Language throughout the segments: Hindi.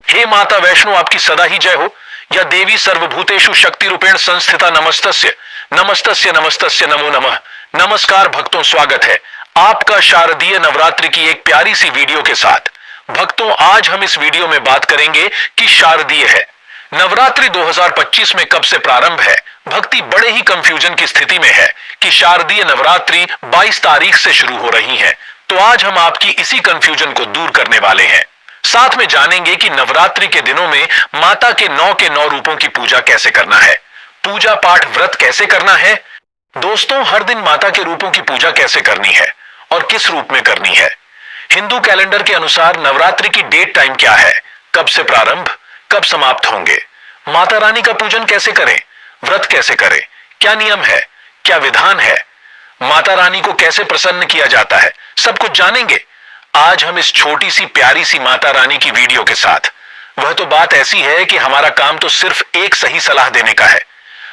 हे माता वैष्णो आपकी सदा ही जय हो। या देवी सर्वभूतेषु शक्ति रूपेण संस्थिता नमस्तस्य नमस्तस्य नमस्तस्य नमो नमः। नमस्कार भक्तों, स्वागत है आपका शारदीय नवरात्रि की एक प्यारी सी वीडियो के साथ। भक्तों, आज हम इस वीडियो में बात करेंगे कि शारदीय है नवरात्रि 2025 में कब से प्रारंभ है। भक्ति बड़े ही कंफ्यूजन की स्थिति में है कि शारदीय नवरात्रि 22 तारीख से शुरू हो रही है। तो आज हम आपकी इसी कंफ्यूजन को दूर करने वाले हैं। साथ में जानेंगे कि नवरात्रि के दिनों में माता के 9 रूपों की पूजा कैसे करना है, पूजा पाठ व्रत कैसे करना है। दोस्तों, हर दिन माता के रूपों की पूजा कैसे करनी है और किस रूप में करनी है। हिंदू कैलेंडर के अनुसार नवरात्रि की डेट टाइम क्या है, कब से प्रारंभ, कब समाप्त होंगे, माता रानी का पूजन कैसे करें, व्रत कैसे करें, क्या नियम है, क्या विधान है, माता रानी को कैसे प्रसन्न किया जाता है, सब कुछ जानेंगे आज हम इस छोटी सी प्यारी सी माता रानी की वीडियो के साथ। वह तो बात ऐसी है कि हमारा काम तो सिर्फ एक सही सलाह देने का है।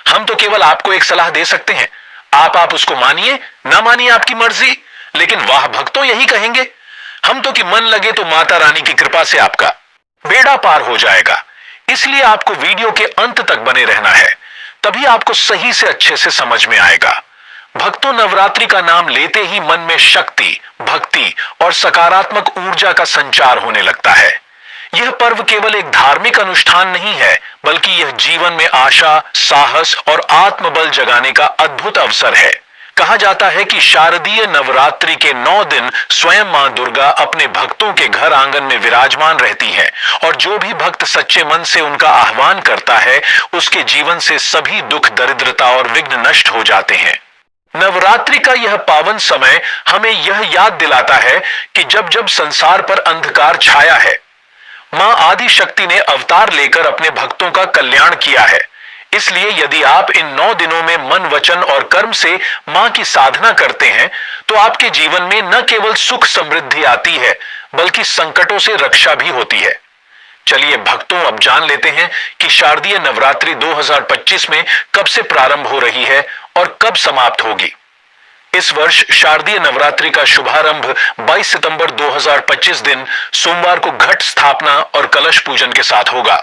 हम तो केवल आपको एक सलाह दे सकते हैं, आप उसको मानिए ना मानिए आपकी मर्जी, लेकिन वाह भक्तों यही कहेंगे हम तो कि मन लगे तो माता रानी की कृपा से आपका बेड़ा पार हो जाएगा। इसलिए आपको वीडियो के अंत तक बने रहना है, तभी आपको सही से अच्छे से समझ में आएगा। भक्तों, नवरात्रि का नाम लेते ही मन में शक्ति, भक्ति और सकारात्मक ऊर्जा का संचार होने लगता है। यह पर्व केवल एक धार्मिक अनुष्ठान नहीं है, बल्कि यह जीवन में आशा, साहस और आत्मबल जगाने का अद्भुत अवसर है। कहा जाता है कि शारदीय नवरात्रि के 9 दिन स्वयं मां दुर्गा अपने भक्तों के घर आंगन में विराजमान रहती है और जो भी भक्त सच्चे मन से उनका आह्वान करता है, उसके जीवन से सभी दुख, दरिद्रता और विघ्न नष्ट हो जाते हैं। नवरात्रि का यह पावन समय हमें यह याद दिलाता है कि जब जब संसार पर अंधकार छाया है, मां आदि शक्ति ने अवतार लेकर अपने भक्तों का कल्याण किया है। इसलिए यदि आप इन 9 दिनों में मन, वचन और कर्म से मां की साधना करते हैं, तो आपके जीवन में न केवल सुख समृद्धि आती है, बल्कि संकटों से रक्षा भी होती है। चलिए भक्तों, अब जान लेते हैं कि शारदीय नवरात्रि 2025 में कब से प्रारंभ हो रही है और कब समाप्त होगी। इस वर्ष शारदीय नवरात्रि का शुभारंभ 22 सितंबर 2025 दिन सोमवार को घट स्थापना और कलश पूजन के साथ होगा।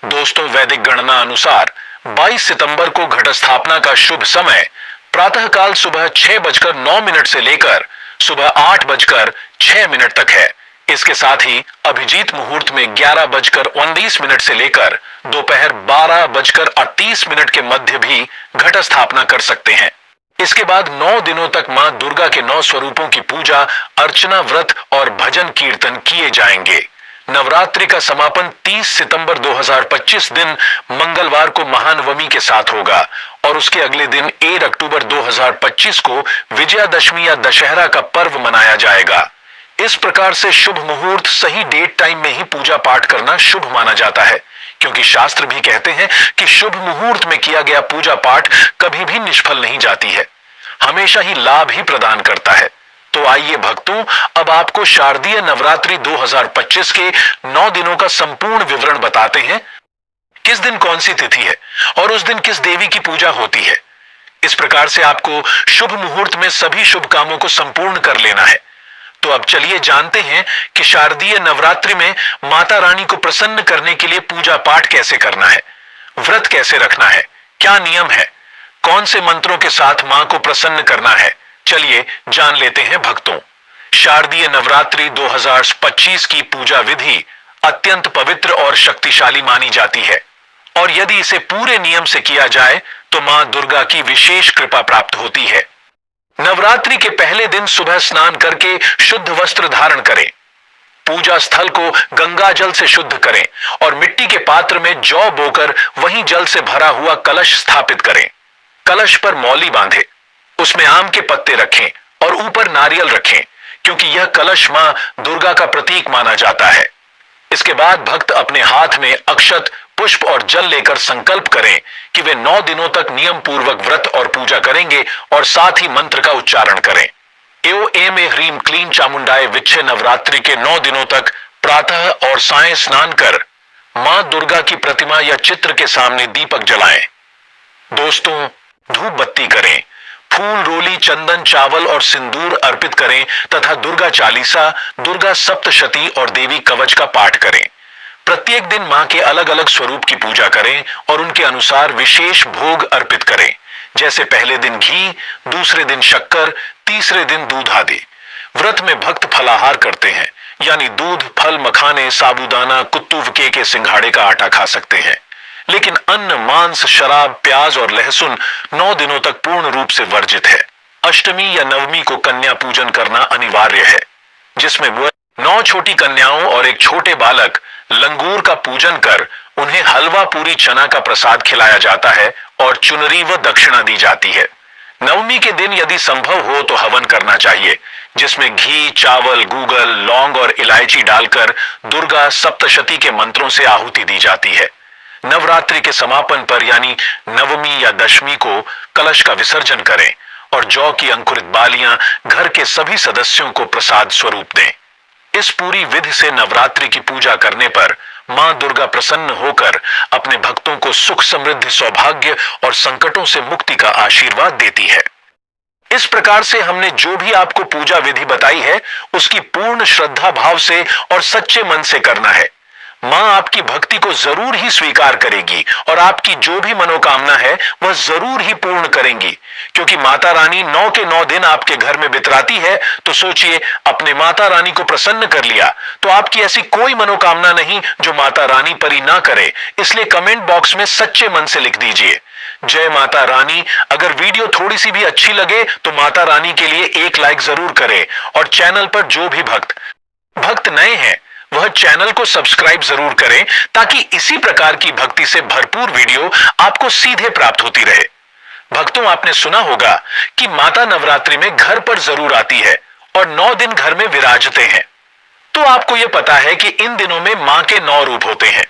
दोस्तों, वैदिक गणना अनुसार 22 सितंबर को घट स्थापना का शुभ समय प्रातःकाल सुबह 6:09 से लेकर सुबह 8:06 तक है। इसके साथ ही अभिजीत मुहूर्त में 11:19 से लेकर दोपहर 12:38 के मध्य भी घट स्थापना कर सकते हैं। इसके बाद 9 दिनों तक मां दुर्गा के 9 स्वरूपों की पूजा, अर्चना, व्रत और भजन कीर्तन किए जाएंगे। नवरात्रि का समापन 30 सितंबर 2025 दिन मंगलवार को महानवमी के साथ होगा और उसके अगले दिन 1 अक्टूबर 2025 को विजयादशमी या दशहरा का पर्व मनाया जाएगा। इस प्रकार से शुभ मुहूर्त, सही डेट टाइम में ही पूजा पाठ करना शुभ माना जाता है, क्योंकि शास्त्र भी कहते हैं कि शुभ मुहूर्त में किया गया पूजा पाठ कभी भी निष्फल नहीं जाती है, हमेशा ही लाभ ही प्रदान करता है। तो आइए भक्तों, अब आपको शारदीय नवरात्रि 2025 के 9 दिनों का संपूर्ण विवरण बताते हैं। किस दिन कौन सी तिथि है और उस दिन किस देवी की पूजा होती है। इस प्रकार से आपको शुभ मुहूर्त में सभी शुभ कामों को संपूर्ण कर लेना है। तो अब चलिए जानते हैं कि शारदीय नवरात्रि में माता रानी को प्रसन्न करने के लिए पूजा पाठ कैसे करना है, व्रत कैसे रखना है, क्या नियम है, कौन से मंत्रों के साथ मां को प्रसन्न करना है। चलिए जान लेते हैं भक्तों। शारदीय नवरात्रि 2025 की पूजा विधि अत्यंत पवित्र और शक्तिशाली मानी जाती है और यदि इसे पूरे नियम से किया जाए तो मां दुर्गा की विशेष कृपा प्राप्त होती है। नवरात्रि के पहले दिन सुबह स्नान करके शुद्ध वस्त्र धारण करें, पूजा स्थल को गंगा जल से शुद्ध करें और मिट्टी के पात्र में जौ बोकर वहीं जल से भरा हुआ कलश स्थापित करें। कलश पर मौली बांधे, उसमें आम के पत्ते रखें और ऊपर नारियल रखें, क्योंकि यह कलश मां दुर्गा का प्रतीक माना जाता है। इसके बाद भक्त अपने हाथ में अक्षत, पुष्प और जल लेकर संकल्प करें कि वे 9 दिनों तक नियम पूर्वक व्रत और पूजा करेंगे और साथ ही मंत्र का उच्चारण करें। एओ एम ए ह्रीम क्लीन चामुंडाय विच्छे नवरात्रि के 9 दिनों तक प्रातः और सायं स्नान कर मां दुर्गा की प्रतिमा या चित्र के सामने दीपक जलाएं। दोस्तों, धूप बत्ती करें, फूल, रोली, चंदन, चावल और सिंदूर अर्पित करें तथा दुर्गा चालीसा, दुर्गा सप्तशती और देवी कवच का पाठ करें। प्रत्येक दिन मां के अलग अलग स्वरूप की पूजा करें और उनके अनुसार विशेष भोग अर्पित करें, जैसे पहले दिन घी, दूसरे दिन शक्कर, तीसरे दिन दूध आदि। व्रत में भक्त फलाहार करते हैं, यानी दूध, फल, मखाने, साबूदाना, कुत्तुवके के सिंघाड़े का आटा खा सकते हैं। लेकिन अन्न, मांस, शराब, प्याज और लहसुन 9 दिनों तक पूर्ण रूप से वर्जित है। अष्टमी या नवमी को कन्या पूजन करना अनिवार्य है, जिसमें 9 छोटी कन्याओं और एक छोटे बालक लंगूर का पूजन कर उन्हें हलवा, पूरी, चना का प्रसाद खिलाया जाता है और चुनरी व दक्षिणा दी जाती है। नवमी के दिन यदि संभव हो तो हवन करना चाहिए, जिसमें घी, चावल, गूगल, लौंग और इलायची डालकर दुर्गा सप्तशती के मंत्रों से आहुति दी जाती है। नवरात्रि के समापन पर यानी नवमी या दशमी को कलश का विसर्जन करें और जौ की अंकुरित बालियां घर के सभी सदस्यों को प्रसाद स्वरूप दें। इस पूरी विधि से नवरात्रि की पूजा करने पर मां दुर्गा प्रसन्न होकर अपने भक्तों को सुख, समृद्धि, सौभाग्य और संकटों से मुक्ति का आशीर्वाद देती है। इस प्रकार से हमने जो भी आपको पूजा विधि बताई है, उसकी पूर्ण श्रद्धा भाव से और सच्चे मन से करना है। मां आपकी भक्ति को जरूर ही स्वीकार करेगी और आपकी जो भी मनोकामना है वह जरूर ही पूर्ण करेंगी, क्योंकि माता रानी 9 के 9 दिन आपके घर में बितराती है। तो सोचिए, अपने माता रानी को प्रसन्न कर लिया तो आपकी ऐसी कोई मनोकामना नहीं जो माता रानी परी ना करे। इसलिए कमेंट बॉक्स में सच्चे मन से लिख दीजिए, जय माता रानी। अगर वीडियो थोड़ी सी भी अच्छी लगे तो माता रानी के लिए एक लाइक जरूर करें और चैनल पर जो भी भक्त नए हैं वह चैनल को सब्सक्राइब जरूर करें, ताकि इसी प्रकार की भक्ति से भरपूर वीडियो आपको सीधे प्राप्त होती रहे। भक्तों, आपने सुना होगा कि माता नवरात्रि में घर पर जरूर आती है और 9 दिन घर में विराजते हैं। तो आपको यह पता है कि इन दिनों में मां के 9 रूप होते हैं।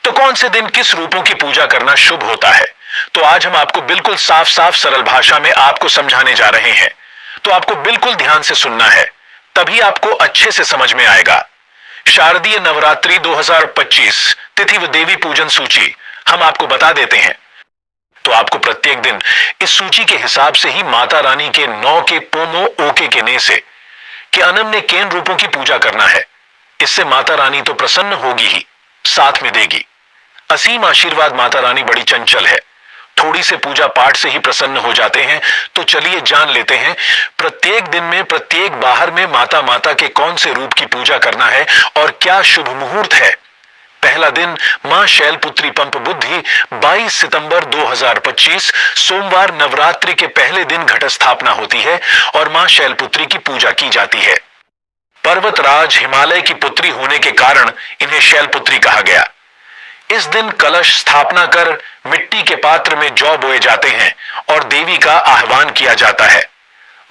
तो कौन से दिन किस रूपों की पूजा करना शुभ होता है, तो आज हम आपको बिल्कुल साफ साफ सरल भाषा में आपको समझाने जा रहे हैं। तो आपको बिल्कुल ध्यान से सुनना है, तभी आपको अच्छे से समझ में आएगा। शारदीय नवरात्रि 2025 तिथि व देवी पूजन सूची हम आपको बता देते हैं। तो आपको प्रत्येक दिन इस सूची के हिसाब से ही माता रानी के 9 के पोमो ओके के ने से के अनन्य केन रूपों की पूजा करना है। इससे माता रानी तो प्रसन्न होगी ही, साथ में देगी असीम आशीर्वाद। माता रानी बड़ी चंचल है, थोड़ी से पूजा पाठ से ही प्रसन्न हो जाते हैं। तो चलिए जान लेते हैं प्रत्येक दिन में, प्रत्येक बाहर में माता के कौन से रूप की पूजा करना है और क्या शुभ मुहूर्त है। पहला दिन मां शैलपुत्री पंप बुद्धि 22 सितंबर 2025 सोमवार नवरात्रि के पहले दिन घट स्थापना होती है और मां शैलपुत्री की पूजा की जाती है। पर्वतराज हिमालय की पुत्री होने के कारण इन्हें शैलपुत्री कहा गया। इस दिन कलश स्थापना कर मिट्टी के पात्र में जौ बोए जाते हैं और देवी का आह्वान किया जाता है।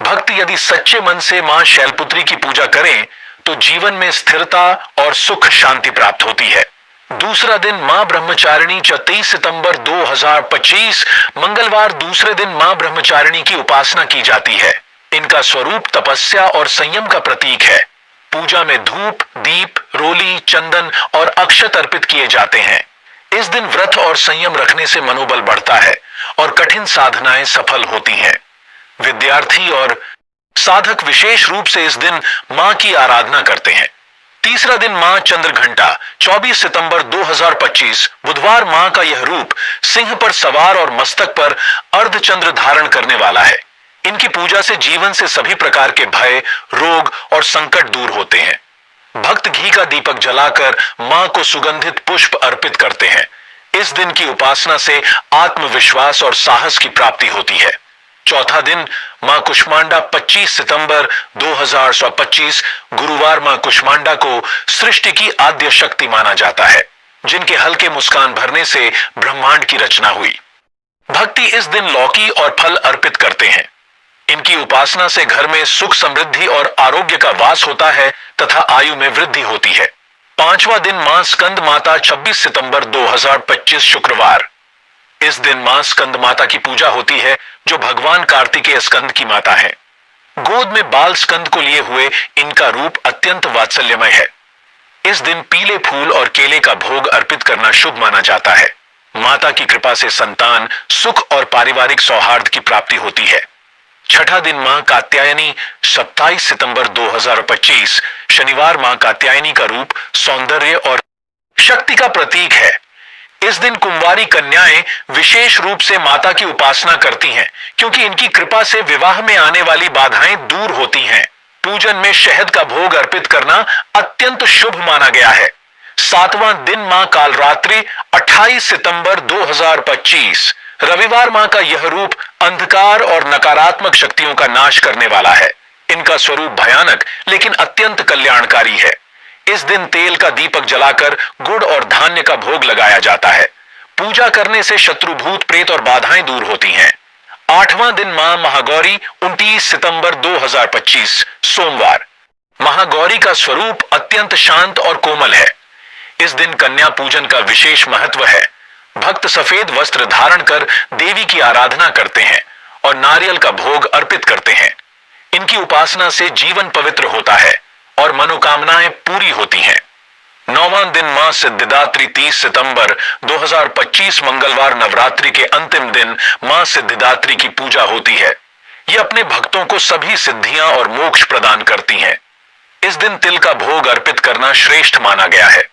भक्त यदि सच्चे मन से मां शैलपुत्री की पूजा करें तो जीवन में स्थिरता और सुख शांति प्राप्त होती है। दूसरा दिन मां ब्रह्मचारिणी 23 सितंबर 2025 मंगलवार दूसरे दिन मां ब्रह्मचारिणी की उपासना की जाती है। इनका स्वरूप तपस्या और संयम का प्रतीक है। पूजा में धूप, दीप, रोली, चंदन और अक्षत अर्पित किए जाते हैं। इस दिन व्रत और संयम रखने से मनोबल बढ़ता है और कठिन साधनाएं सफल होती हैं। विद्यार्थी और साधक विशेष रूप से इस दिन मां की आराधना करते हैं। तीसरा दिन मां चंद्रघंटा 24 सितंबर 2025 बुधवार मां का यह रूप सिंह पर सवार और मस्तक पर अर्धचंद्र धारण करने वाला है। इनकी पूजा से जीवन से सभी प्रकार के भय, रोग और संकट दूर होते हैं। भक्त घी का दीपक जलाकर मां को सुगंधित पुष्प अर्पित करते हैं। इस दिन की उपासना से आत्मविश्वास और साहस की प्राप्ति होती है। चौथा दिन मां कुष्मांडा 25 सितंबर 2025 गुरुवार मां कुष्मांडा को सृष्टि की आद्य शक्ति माना जाता है, जिनके हल्के मुस्कान भरने से ब्रह्मांड की रचना हुई। भक्ति इस दिन लौकी और फल अर्पित करते हैं। इनकी उपासना से घर में सुख, समृद्धि और आरोग्य का वास होता है तथा आयु में वृद्धि होती है। पांचवा दिन मां स्कंद माता 26 सितंबर 2025 शुक्रवार। इस दिन मां स्कंद माता की पूजा होती है, जो भगवान कार्तिकेय स्कंद की माता है। गोद में बाल स्कंद को लिए हुए इनका रूप अत्यंत वात्सल्यमय है। इस दिन पीले फूल और केले का भोग अर्पित करना शुभ माना जाता है। माता की कृपा से संतान, सुख और पारिवारिक सौहार्द की प्राप्ति होती है। छठा दिन मां कात्यायनी 27 सितंबर 2025 शनिवार मां कात्यायनी का रूप सौंदर्य और शक्ति का प्रतीक है। इस दिन कुंवारी कन्याएं विशेष रूप से माता की उपासना करती हैं, क्योंकि इनकी कृपा से विवाह में आने वाली बाधाएं दूर होती हैं। पूजन में शहद का भोग अर्पित करना अत्यंत शुभ माना गया है। 7वां दिन मां कालरात्रि 28 सितंबर 2025 रविवार मां का यह रूप अंधकार और नकारात्मक शक्तियों का नाश करने वाला है। इनका स्वरूप भयानक लेकिन अत्यंत कल्याणकारी है। इस दिन तेल का दीपक जलाकर गुड़ और धान्य का भोग लगाया जाता है। पूजा करने से शत्रुभूत प्रेत और बाधाएं दूर होती हैं। 8वां दिन मां महागौरी 29 सितंबर 2025 सोमवार। महागौरी का स्वरूप अत्यंत शांत और कोमल है। इस दिन कन्या पूजन का विशेष महत्व है। भक्त सफेद वस्त्र धारण कर देवी की आराधना करते हैं और नारियल का भोग अर्पित करते हैं। इनकी उपासना से जीवन पवित्र होता है और मनोकामनाएं पूरी होती हैं। 9वां दिन मां सिद्धिदात्री 30 सितंबर 2025 मंगलवार नवरात्रि के अंतिम दिन मां सिद्धिदात्री की पूजा होती है। ये अपने भक्तों को सभी सिद्धियां और मोक्ष प्रदान करती हैं। इस दिन तिल का भोग अर्पित करना श्रेष्ठ माना गया है।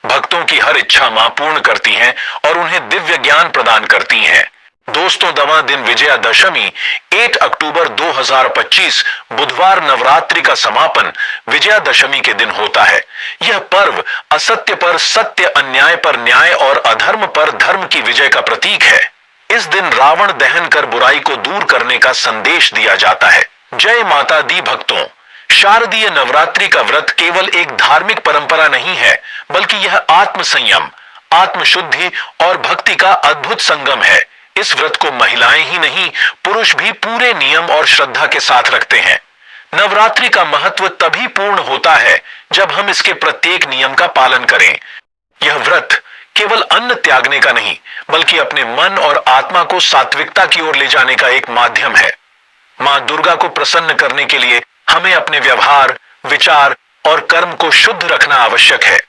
भक्तों की हर इच्छा मां पूर्ण करती हैं और उन्हें दिव्य ज्ञान प्रदान करती हैं। दोस्तों, 10वां दिन विजयादशमी 8 अक्टूबर 2025 बुधवार नवरात्रि का समापन विजयादशमी के दिन होता है। यह पर्व असत्य पर सत्य, अन्याय पर न्याय और अधर्म पर धर्म की विजय का प्रतीक है। इस दिन रावण दहन कर बुराई को दूर करने का संदेश दिया जाता है। जय माता दी भक्तों, शारदीय नवरात्रि का व्रत केवल एक धार्मिक परंपरा नहीं है, बल्कि यह आत्म संयम, आत्मशुद्धि और भक्ति का अद्भुत संगम है। इस व्रत को महिलाएं ही नहीं, पुरुष भी पूरे नियम और श्रद्धा के साथ रखते हैं। नवरात्रि का महत्व तभी पूर्ण होता है जब हम इसके प्रत्येक नियम का पालन करें। यह व्रत केवल अन्न त्यागने का नहीं, बल्कि अपने मन और आत्मा को सात्विकता की ओर ले जाने का एक माध्यम है। मां दुर्गा को प्रसन्न करने के लिए हमें अपने व्यवहार, विचार और कर्म को शुद्ध रखना आवश्यक है।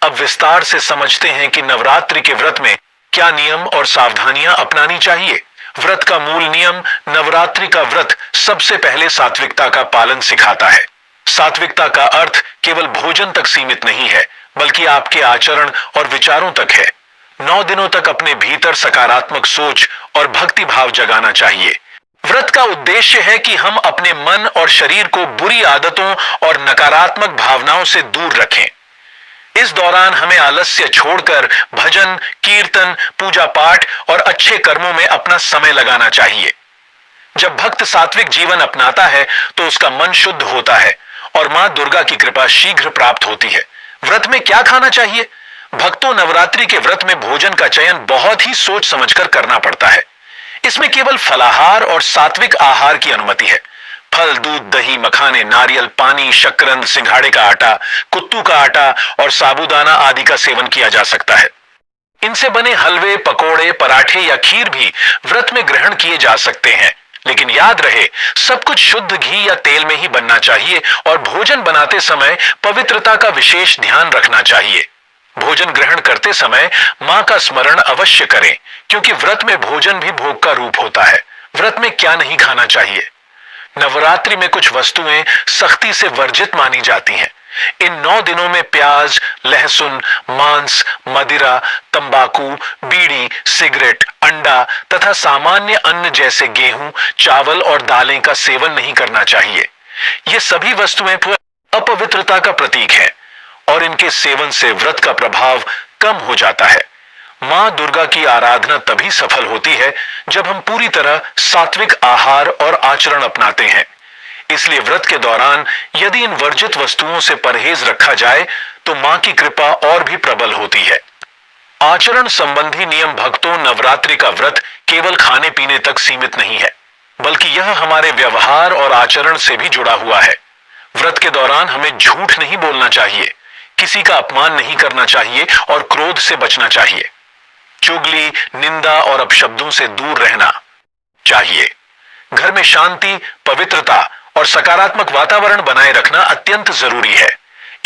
अब विस्तार से समझते हैं कि नवरात्रि के व्रत में क्या नियम और सावधानियां अपनानी चाहिए। व्रत का मूल नियम नवरात्रि का व्रत सबसे पहले सात्विकता का पालन सिखाता है। सात्विकता का अर्थ केवल भोजन तक सीमित नहीं है, बल्कि आपके आचरण और विचारों तक है। 9 दिनों तक अपने भीतर सकारात्मक सोच और भक्ति भाव जगाना चाहिए। व्रत का उद्देश्य है कि हम अपने मन और शरीर को बुरी आदतों और नकारात्मक भावनाओं से दूर रखें। इस दौरान हमें आलस्य छोड़कर भजन, कीर्तन, पूजा पाठ और अच्छे कर्मों में अपना समय लगाना चाहिए। जब भक्त सात्विक जीवन अपनाता है तो उसका मन शुद्ध होता है और मां दुर्गा की कृपा शीघ्र प्राप्त होती है। व्रत में क्या खाना चाहिए? भक्तों, नवरात्रि के व्रत में भोजन का चयन बहुत ही सोच समझकर करना पड़ता है। इसमें केवल फलाहार और सात्विक आहार की अनुमति है। फल, दूध, दही, मखाने, नारियल, पानी, शक्करंद, सिंघाड़े का आटा, कुत्तू का आटा और साबूदाना आदि का सेवन किया जा सकता है। इनसे बने हलवे, पकोड़े, पराठे या खीर भी व्रत में ग्रहण किए जा सकते हैं, लेकिन याद रहे, सब कुछ शुद्ध घी या तेल में ही बनना चाहिए और भोजन बनाते समय पवित्रता का विशेष ध्यान रखना चाहिए। भोजन ग्रहण करते समय मां का स्मरण अवश्य करें, क्योंकि व्रत में भोजन भी भोग का रूप होता है। व्रत में क्या नहीं खाना चाहिए? नवरात्रि में कुछ वस्तुएं सख्ती से वर्जित मानी जाती हैं। इन 9 दिनों में प्याज, लहसुन, मांस, मदिरा, तंबाकू, बीड़ी, सिगरेट, अंडा तथा सामान्य अन्न जैसे गेहूं, चावल और दालें का सेवन नहीं करना चाहिए। ये सभी वस्तुएं अपवित्रता का प्रतीक है और इनके सेवन से व्रत का प्रभाव कम हो जाता है। मां दुर्गा की आराधना तभी सफल होती है जब हम पूरी तरह सात्विक आहार और आचरण अपनाते हैं। इसलिए व्रत के दौरान यदि इन वर्जित वस्तुओं से परहेज रखा जाए तो मां की कृपा और भी प्रबल होती है। आचरण संबंधी नियम भक्तों, नवरात्रि का व्रत केवल खाने पीने तक सीमित नहीं है, बल्कि यह हमारे व्यवहार और आचरण से भी जुड़ा हुआ है। व्रत के दौरान हमें झूठ नहीं बोलना चाहिए, किसी का अपमान नहीं करना चाहिए और क्रोध से बचना चाहिए। चुगली, निंदा और अपशब्दों से दूर रहना चाहिए। घर में शांति, पवित्रता और सकारात्मक वातावरण बनाए रखना अत्यंत जरूरी है।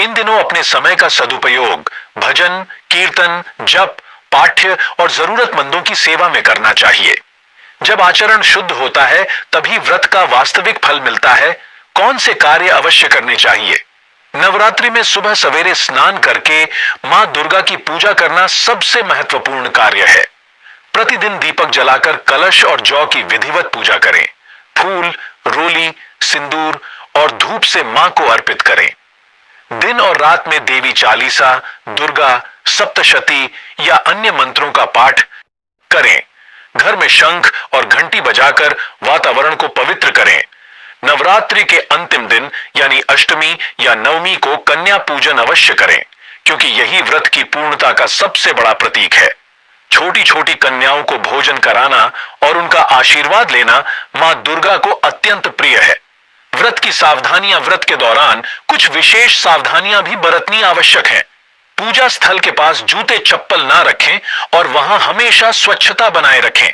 इन दिनों अपने समय का सदुपयोग भजन, कीर्तन, जप, पाठ्य और जरूरतमंदों की सेवा में करना चाहिए। जब आचरण शुद्ध होता है तभी व्रत का वास्तविक फल मिलता है। कौन से कार्य अवश्य करने चाहिए? नवरात्रि में सुबह सवेरे स्नान करके मां दुर्गा की पूजा करना सबसे महत्वपूर्ण कार्य है। प्रतिदिन दीपक जलाकर कलश और जौ की विधिवत पूजा करें। फूल, रोली, सिंदूर और धूप से मां को अर्पित करें। दिन और रात में देवी चालीसा, दुर्गा सप्तशती या अन्य मंत्रों का पाठ करें। घर में शंख और घंटी बजाकर वातावरण को पवित्र करें। नवरात्रि के अंतिम दिन यानी अष्टमी या नवमी को कन्या पूजन अवश्य करें, क्योंकि यही व्रत की पूर्णता का सबसे बड़ा प्रतीक है। छोटी छोटी कन्याओं को भोजन कराना और उनका आशीर्वाद लेना मां दुर्गा को अत्यंत प्रिय है। व्रत की सावधानियां व्रत के दौरान कुछ विशेष सावधानियां भी बरतनी आवश्यक है। पूजा स्थल के पास जूते चप्पल ना रखें और वहां हमेशा स्वच्छता बनाए रखें।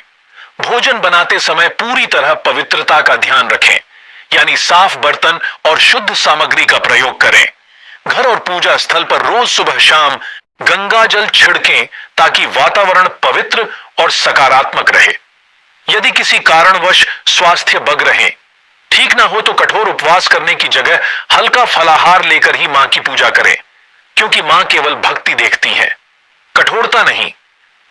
भोजन बनाते समय पूरी तरह पवित्रता का ध्यान रखें, यानी साफ बर्तन और शुद्ध सामग्री का प्रयोग करें। घर और पूजा स्थल पर रोज सुबह शाम गंगा जल छिड़कें ताकि वातावरण पवित्र और सकारात्मक रहे। यदि किसी कारणवश स्वास्थ्य बग रहे, ठीक ना हो तो कठोर उपवास करने की जगह हल्का फलाहार लेकर ही मां की पूजा करें, क्योंकि मां केवल भक्ति देखती है, कठोरता नहीं।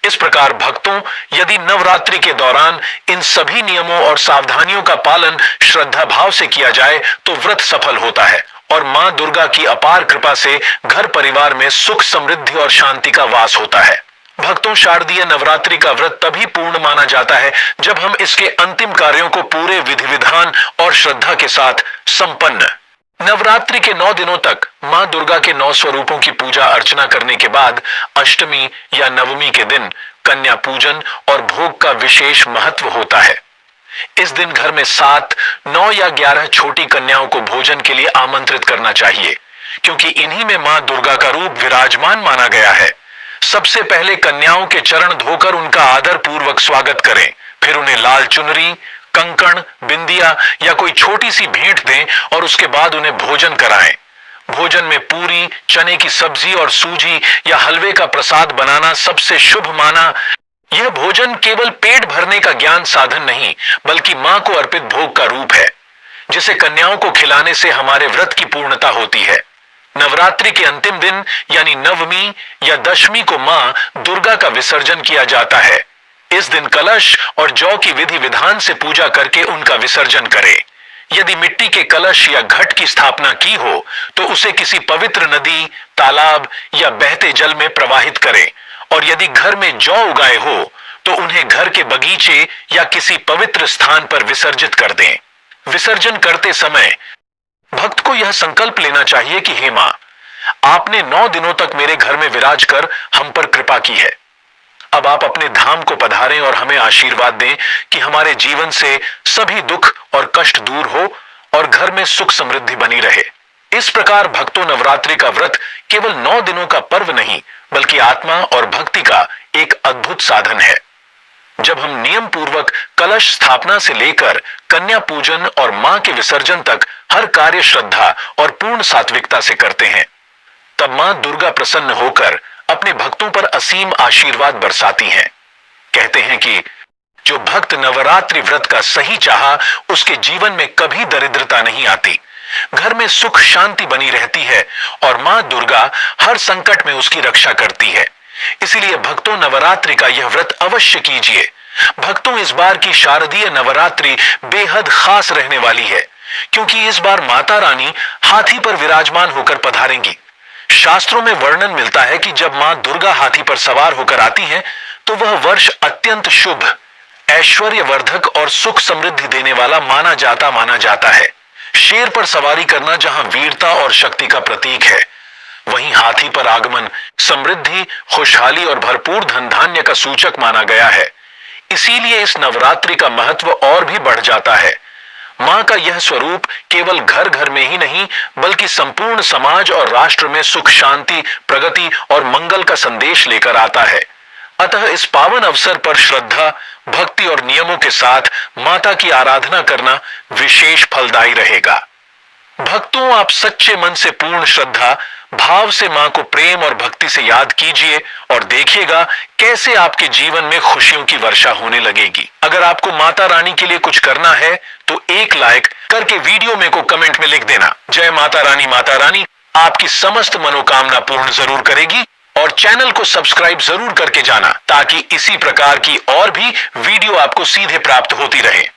इस प्रकार भक्तों, यदि नवरात्रि के दौरान इन सभी नियमों और सावधानियों का पालन श्रद्धा भाव से किया जाए तो व्रत सफल होता है और मां दुर्गा की अपार कृपा से घर परिवार में सुख, समृद्धि और शांति का वास होता है। भक्तों, शारदीय नवरात्रि का व्रत तभी पूर्ण माना जाता है जब हम इसके अंतिम कार्यों को पूरे विधि विधान और श्रद्धा के साथ संपन्न। नवरात्रि के 9 दिनों तक मां दुर्गा के 9 स्वरूपों की पूजा अर्चना करने के बाद अष्टमी या नवमी के दिन कन्या पूजन और भोग का विशेष महत्व होता है। इस दिन घर में 7, 9 या 11 छोटी कन्याओं को भोजन के लिए आमंत्रित करना चाहिए, क्योंकि इन्हीं में मां दुर्गा का रूप विराजमान माना गया है। सबसे पहले कन्याओं के चरण धोकर उनका आदर पूर्वक स्वागत करें, फिर उन्हें लाल चुनरी, कंकण, बिंदिया या कोई छोटी सी भेंट दें और उसके बाद उन्हें भोजन कराएं। भोजन में पूरी, चने की सब्जी और सूजी या हलवे का प्रसाद बनाना सबसे शुभ माना। यह भोजन केवल पेट भरने का ज्ञान साधन नहीं, बल्कि मां को अर्पित भोग का रूप है, जिसे कन्याओं को खिलाने से हमारे व्रत की पूर्णता होती है। नवरात्रि के अंतिम दिन यानी नवमी या दशमी को मां दुर्गा का विसर्जन किया जाता है। इस दिन कलश और जौ की विधि विधान से पूजा करके उनका विसर्जन करें। यदि मिट्टी के कलश या घट की स्थापना की हो तो उसे किसी पवित्र नदी, तालाब या बहते जल में प्रवाहित करें, और यदि घर में जौ उगाए हो तो उन्हें घर के बगीचे या किसी पवित्र स्थान पर विसर्जित कर दें। विसर्जन करते समय भक्त को यह संकल्प लेना चाहिए कि हे मां, आपने 9 दिनों तक मेरे घर में विराज कर हम पर कृपा की है। अब आप अपने धाम को पधारें और हमें आशीर्वाद दें कि हमारे जीवन से सभी दुख और कष्ट दूर हो और घर में सुख समृद्धि बनी रहे। इस प्रकार भक्तों, नवरात्रि का व्रत केवल 9 दिनों का पर्व नहीं, बल्कि आत्मा और भक्ति का एक अद्भुत साधन है। जब हम नियम पूर्वक कलश स्थापना से लेकर कन्या पूजन और मां के विसर्जन तक हर कार्य श्रद्धा और पूर्ण सात्विकता से करते हैं, तब मां दुर्गा प्रसन्न होकर अपने भक्तों पर असीम आशीर्वाद बरसाती हैं। कहते हैं कि जो भक्त नवरात्रि व्रत का सही चाहा, उसके जीवन में कभी दरिद्रता नहीं आती, घर में सुख शांति बनी रहती है और मां दुर्गा हर संकट में उसकी रक्षा करती है। इसीलिए भक्तों, नवरात्रि का यह व्रत अवश्य कीजिए। भक्तों, इस बार की शारदीय नवरात्रि बेहद खास रहने वाली है, क्योंकि इस बार माता रानी हाथी पर विराजमान होकर पधारेंगी। शास्त्रों में वर्णन मिलता है कि जब मां दुर्गा हाथी पर सवार होकर आती हैं, तो वह वर्ष अत्यंत शुभ, ऐश्वर्यवर्धक और सुख समृद्धि देने वाला माना जाता है। शेर पर सवारी करना जहां वीरता और शक्ति का प्रतीक है, वहीं हाथी पर आगमन समृद्धि, खुशहाली और भरपूर धन धान्य का सूचक माना गया है। इसीलिए इस नवरात्रि का महत्व और भी बढ़ जाता है। मां का यह स्वरूप केवल घर घर में ही नहीं, बल्कि संपूर्ण समाज और राष्ट्र में सुख शांति, प्रगति और मंगल का संदेश लेकर आता है। अतः इस पावन अवसर पर श्रद्धा, भक्ति और नियमों के साथ माता की आराधना करना विशेष फलदायी रहेगा। भक्तों, आप सच्चे मन से पूर्ण श्रद्धा भाव से मां को प्रेम और भक्ति से याद कीजिए और देखिएगा कैसे आपके जीवन में खुशियों की वर्षा होने लगेगी। अगर आपको माता रानी के लिए कुछ करना है तो एक लाइक करके वीडियो में को कमेंट में लिख देना, जय माता रानी, माता रानी। आपकी समस्त मनोकामना पूर्ण जरूर करेगी। और चैनल को सब्सक्राइब जरूर करके जाना ताकि इसी प्रकार की और भी वीडियो आपको सीधे प्राप्त होती रहे।